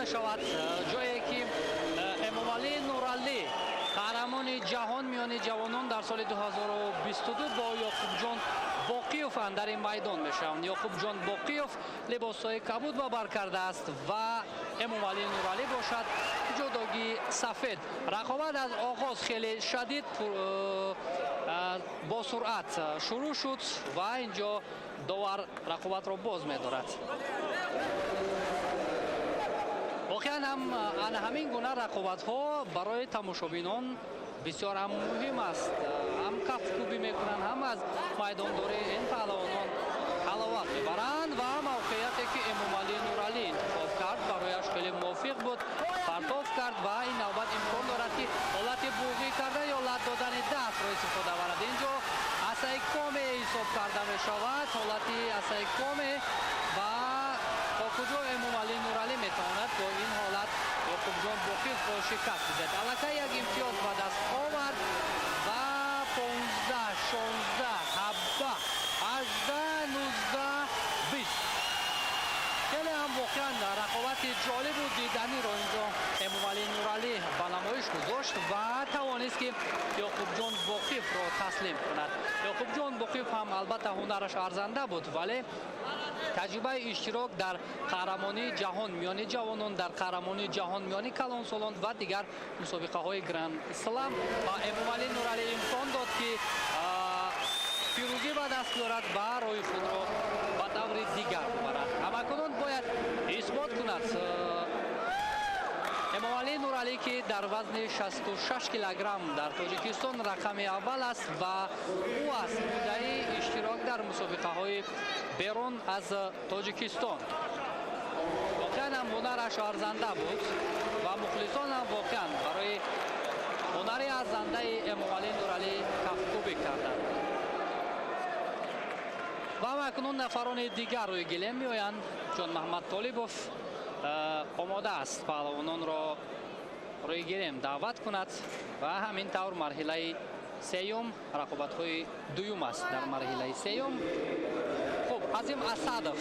мешавад ҷое ки Эмомалӣ Нуралӣ қаҳрамони ҷаҳон миёни ҷавонон дар соли 2022 бо Ёқубҷон Боқиев дар ин майдон мешаванд. Ёқубҷон Боқиев либосҳои кабуд ба бар кардааст ва Эмомалӣ Нуралӣ бошад ҷудоги сафед. Рақобат аз оғоз хеле шадид бо суръат шурӯъ шуд ва инҷо довар рақобатро боз медорад. воқеан ҳамин гуна рақобатҳо барои тамошобинон бисёр ҳам муҳим аст. ҳам кафкӯбӣ мекунанд, ҳам аз майдондори ин паҳлавонон ҳаловат мебаранд ва мавқеяте ки Эмомалӣ Нуралӣ интихоб кард барояш хеле мувофиқ буд. партов кард ва ин навбат имкон дорад ки ҳолати буғӣ кардан ё лат додани дастро истифода барад. инҷо асаи коме ҳисоб карда мешавад. ҳолати асаи коме ва то куҷо Эмомалӣ Нуралӣ метавонад бо ин ҳолат Ёқубҷон Боқиевро шикаст дидад. аллакай як имтиёз ба даст овард ва 15, 16, 17, 18, 19, 20. хеле ҳам воқеан рақобати ҷолибу диданиро инҷо Эмомалӣ Нуралӣ ба намоиш гузошт ва тавонист ки Ёқубҷон Боқиевро таслим кунад. Ёқубҷон Боқиев ҳам албатта ҳунараш арзанда буд, вале таҷрибаи иштирок дар қаҳрамонии ҷаҳон миёни ҷавонон, дар қаҳрамонии ҷаҳон миёни калонсолон ва дигар мусобиқаҳои Гранд Слам ба Эмомалӣ Нуралӣ имкон дод ки пирӯзӣ ба даст биёрад ва роҳи худро ба даври дигар бубарад. ҳамакунун бояд исбот кунад Эмомалӣ Нуралӣ ки дар вазни 66 килограмм дар Тоҷикистон рақами аввал аст ва ӯ аст муддаи иштирок дар мусобиқаҳои берун аз Тоҷикистон. воқеан ҳам ҳунараш арзанда буд ва мухлисон ҳам воқеан барои ҳунари арзандаи Эмомалӣ Нуралӣ кафкӯбӣ карданд. ва акнун нафарони дигар рӯи гилем меоянд. ҷон Маҳмад Толибов омода аст паҳлавононро рӯи гилем даъват кунад ва ҳамин тавр марҳилаи сеюм рақобатҳои дуюм аст. дар марҳилаи сеюм Азим Асадов